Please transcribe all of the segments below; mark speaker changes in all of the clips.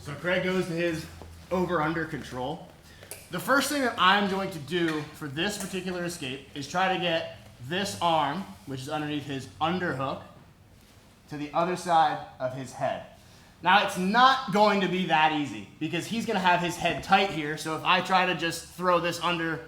Speaker 1: So Craig goes to his over-under control. The first thing that I'm going to do for this particular escape is try to get this arm, which is underneath his underhook, to the other side of his head. Now it's not going to be that easy because he's gonna have his head tight here, so if I try to just throw this under,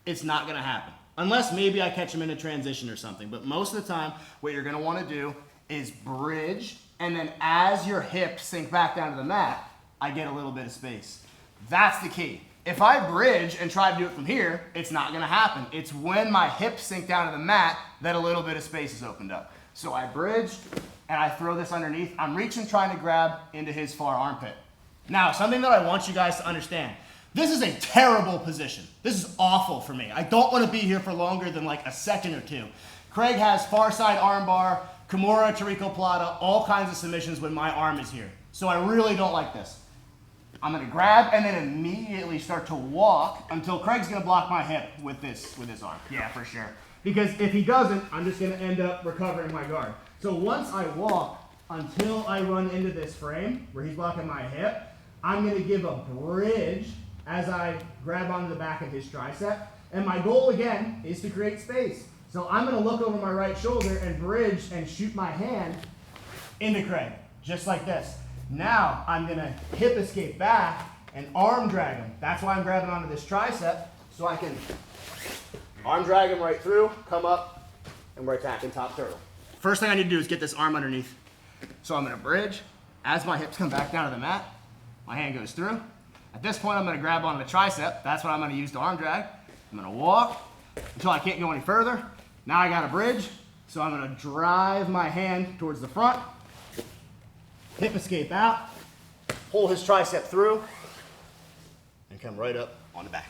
Speaker 1: it's not gonna happen. Unless maybe I catch him in a transition or something, but most of the time, what you're gonna wanna do is bridge, and then as your hips sink back down to the mat, I get a little bit of space. That's the key. If I bridge and try to do it from here, it's not gonna happen. It's when my hips sink down to the mat that a little bit of space is opened up. So I bridge, and I throw this underneath. I'm reaching, trying to grab into his far armpit. Now, something that I want you guys to understand. This is a terrible position. This is awful for me. I don't want to be here for longer than like a second or two. Craig has far side armbar, Kimura, Tarico Plata, all kinds of submissions when my arm is here. So I really don't like this. I'm gonna grab and then immediately start to walk until Craig's gonna block my hip with this arm. Yeah, for sure. Because if he doesn't, I'm just gonna end up recovering my guard. So once I walk until I run into this frame where he's blocking my hip, I'm gonna give a bridge as I grab onto the back of his tricep. And my goal again is to create space. So I'm gonna look over my right shoulder and bridge and shoot my hand into Craig, just like this. Now I'm gonna hip escape back and arm drag him. That's why I'm grabbing onto this tricep, so I can arm drag him right through, come up, and we're attacking top turtle. First thing I need to do is get this arm underneath. So I'm gonna bridge. As my hips come back down to the mat, my hand goes through. At this point, I'm gonna grab onto the tricep. That's what I'm gonna use to arm drag. I'm gonna walk until I can't go any further. Now I got a bridge, so I'm gonna drive my hand towards the front, hip escape out, pull his tricep through, and come right up on the back.